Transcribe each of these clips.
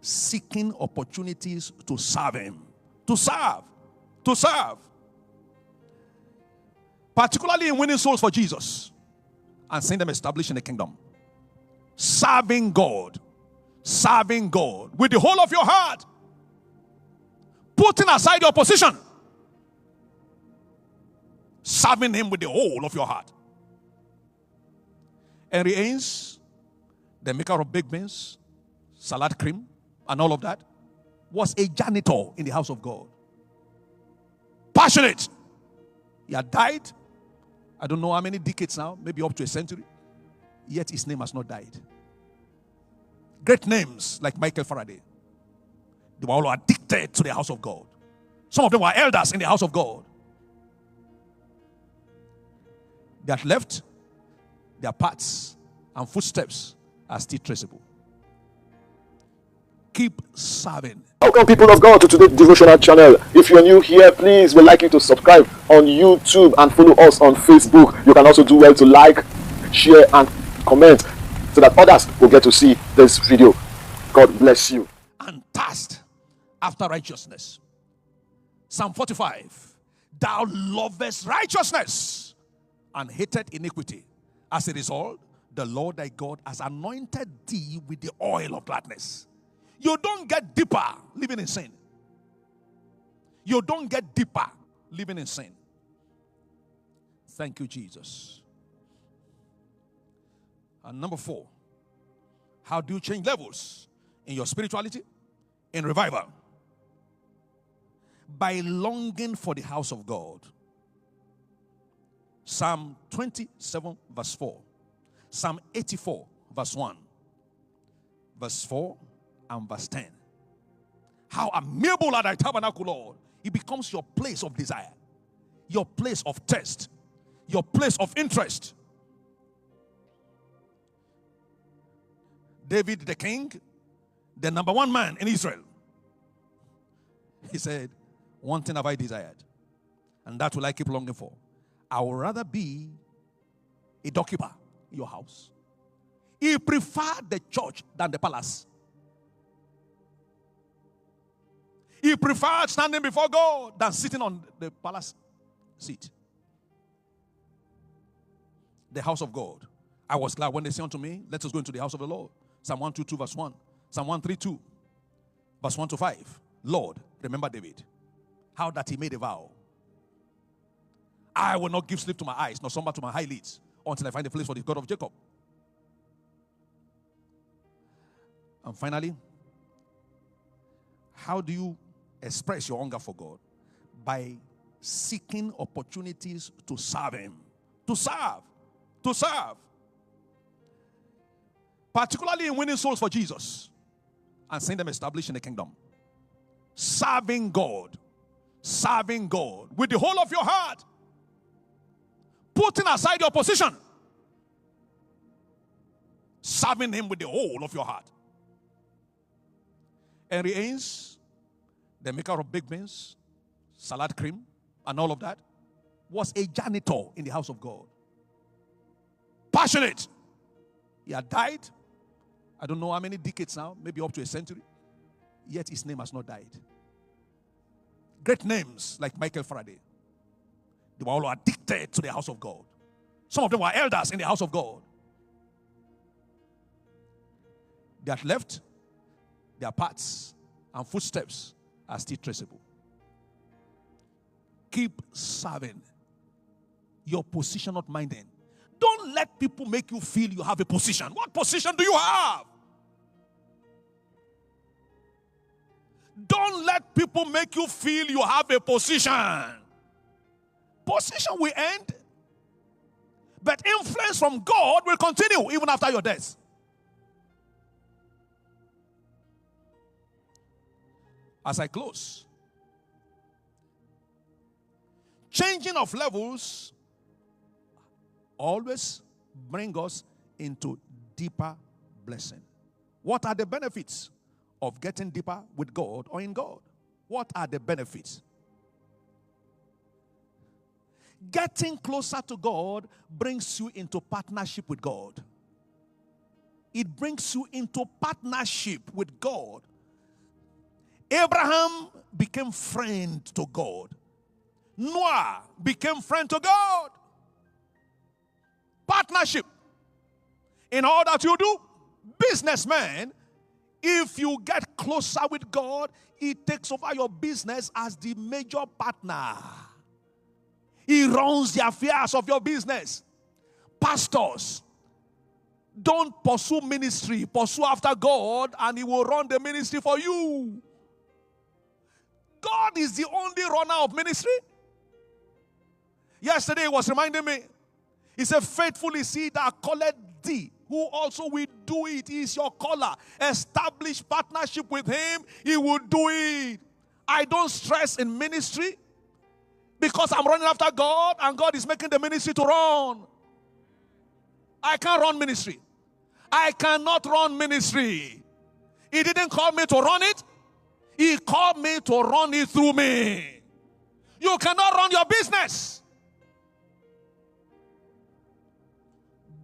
seeking opportunities to serve him. To serve. Particularly in winning souls for Jesus and seeing them established in the kingdom. Serving God with the whole of your heart. Putting aside your position. Serving him with the whole of your heart. Henry Haynes, the maker of baked beans, salad cream, and all of that, was a janitor in the house of God. Passionate. He had died, I don't know how many decades now, maybe up to a century, yet his name has not died. Great names like Michael Faraday, they were all addicted to the house of God. Some of them were elders in the house of God. They had left, their paths and footsteps are still traceable. Keep serving. Welcome, people of God, to Today Devotional channel. If you're new here, please, we'd like you to subscribe on YouTube and follow us on Facebook. You can also do well to like, share, and comment so that others will get to see this video. God bless you. And thirst after righteousness. Psalm 45. Thou lovest righteousness and hated iniquity. As a result, the Lord thy God has anointed thee with the oil of gladness. You don't get deeper living in sin. You don't get deeper living in sin. Thank you, Jesus. And number 4, how do you change levels in your spirituality? In revival. By longing for the house of God. Psalm 27 verse 4. Psalm 84 verse 1. Verse 4 and verse 10. How amiable are thy tabernacle, Lord. It becomes your place of desire, your place of test, your place of interest. David the king, the number 1 man in Israel, he said, one thing have I desired, and that will I keep longing for. I would rather be a doorkeeper in your house. He preferred the church than the palace. He preferred standing before God than sitting on the palace seat. The house of God. I was glad when they said unto me, let us go into the house of the Lord. Psalm 122 verse 1. Psalm 132 verse 1 to 5. Lord, remember David, how that he made a vow. I will not give sleep to my eyes, nor slumber to my eyelids, until I find a place for the God of Jacob. And finally, how do you express your hunger for God? By seeking opportunities to serve him. To serve. Particularly in winning souls for Jesus and seeing them established in the kingdom. Serving God with the whole of your heart. Putting aside your position. Serving him with the whole of your heart. Henry Haynes, the maker of baked beans, salad cream, and all of that, was a janitor in the house of God. Passionate. He had died, I don't know how many decades now, maybe up to a century, yet his name has not died. Great names like Michael Faraday, they were all addicted to the house of God. Some of them were elders in the house of God. They had left, their paths and footsteps are still traceable. Keep serving. Your position not minding. Don't let people make you feel you have a position. What position do you have? Don't let people make you feel you have a position. Position will end, but influence from God will continue even after your death. As I close, changing of levels always bring us into deeper blessing. What are the benefits of getting deeper with God or in God? What are the benefits? Getting closer to God brings you into partnership with God. It brings you into partnership with God Abraham became friend to God. Noah became friend to God. Partnership. In all that you do, businessman, if you get closer with God, He takes over your business as the major partner. He runs the affairs of your business. Pastors, don't pursue ministry. Pursue after God, and He will run the ministry for you. God is the only runner of ministry. Yesterday He was reminding me. He said, faithful is He that calleth thee, who also will do it. He is your caller. Establish partnership with Him. He will do it. I don't stress in ministry because I'm running after God and God is making the ministry to run. I can't run ministry. I cannot run ministry. He didn't call me to run it. He called me to run it through me. You cannot run your business.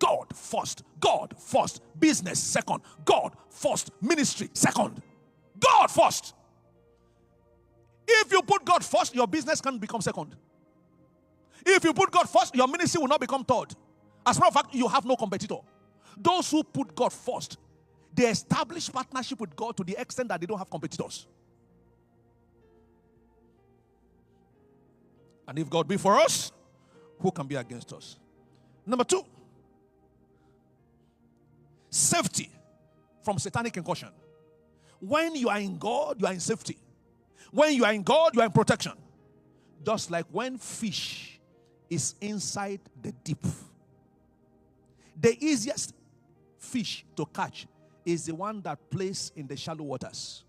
God first. God first. Business second. God first. Ministry second. God first. If you put God first, your business can become second. If you put God first, your ministry will not become third. As a matter of fact, you have no competitor. Those who put God first, they establish partnership with God to the extent that they don't have competitors. And if God be for us, who can be against us? Number 2, safety from satanic incursion. When you are in God, you are in safety. When you are in God, you are in protection. Just like when fish is inside the deep. The easiest fish to catch is the one that plays in the shallow waters.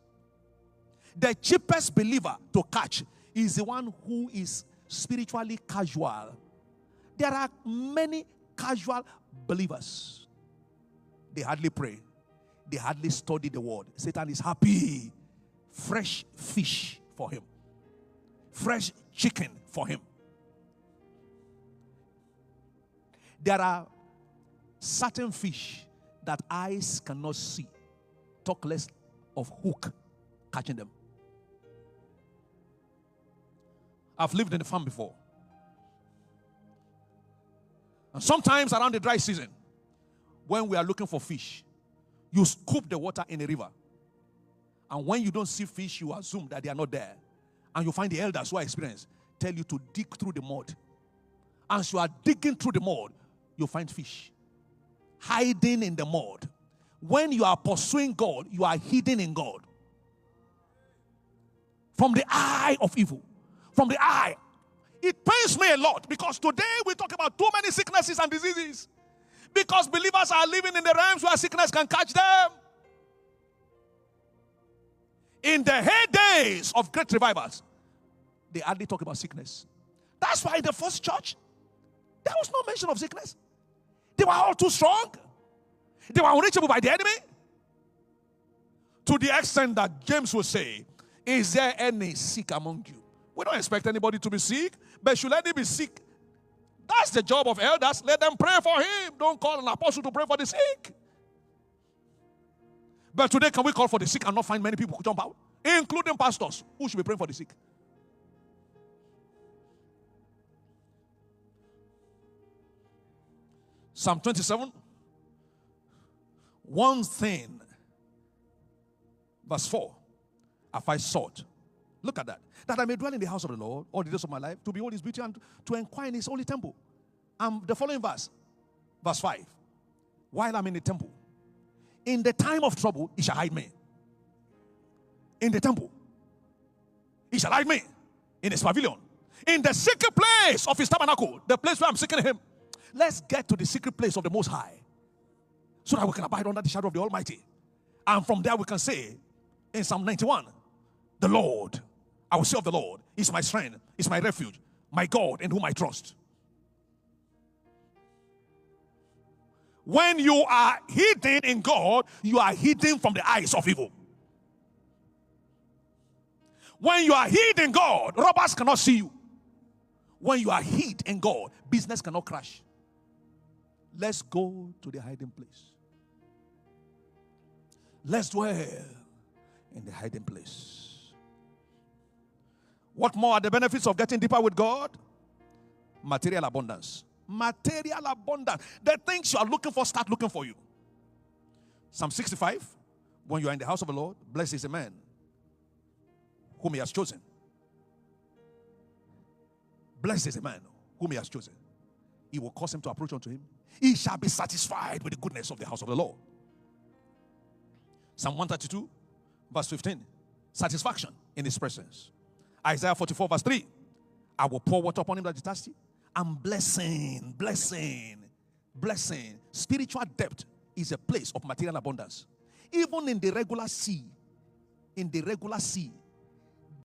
The cheapest believer to catch is the one who is spiritually casual. There are many casual believers. They hardly pray. They hardly study the word. Satan is happy. Fresh fish for him. Fresh chicken for him. There are certain fish that eyes cannot see. Talk less of hook catching them. I've lived in the farm before. And sometimes around the dry season, when we are looking for fish, you scoop the water in a river. And when you don't see fish, you assume that they are not there. And you find the elders who are experienced tell you to dig through the mud. As you are digging through the mud, you find fish hiding in the mud. When you are pursuing God, you are hidden in God. From the eye of evil. From the eye. It pains me a lot because today we talk about too many sicknesses and diseases. Because believers are living in the realms where sickness can catch them. In the heydays of great revivals, they hardly talk about sickness. That's why in the first church, there was no mention of sickness. They were all too strong. They were unreachable by the enemy. To the extent that James will say, is there any sick among you? We don't expect anybody to be sick, but should any be sick, that's the job of elders. Let them pray for him. Don't call an apostle to pray for the sick. But today, can we call for the sick and not find many people who jump out? Including pastors who should be praying for the sick. Psalm 27. One thing, verse 4, have I sought. Look at that. That I may dwell in the house of the Lord all the days of my life, to behold his beauty and to inquire in his holy temple. The following verse, verse 5. While I'm in the temple, in the time of trouble, he shall hide me. In the temple, he shall hide me. In his pavilion, in the secret place of his tabernacle, the place where I'm seeking him. Let's get to the secret place of the Most High, so that we can abide under the shadow of the Almighty. And from there we can say, in Psalm 91, the Lord, I will say of the Lord, is my strength, is my refuge, my God in whom I trust. When you are hidden in God, you are hidden from the eyes of evil. When you are hid in God, robbers cannot see you. When you are hid in God, business cannot crash. Let's go to the hiding place. Let's dwell in the hiding place. What more are the benefits of getting deeper with God? Material abundance. Material abundance. The things you are looking for start looking for you. Psalm 65, when you are in the house of the Lord, blessed is a man whom he has chosen. Blessed is a man whom he has chosen. He will cause him to approach unto him. He shall be satisfied with the goodness of the house of the Lord. Psalm 132, verse 15. Satisfaction in his presence. Isaiah 44, verse 3. I will pour water upon him that is thirsty. And blessing. Spiritual depth is a place of material abundance. Even in the regular sea,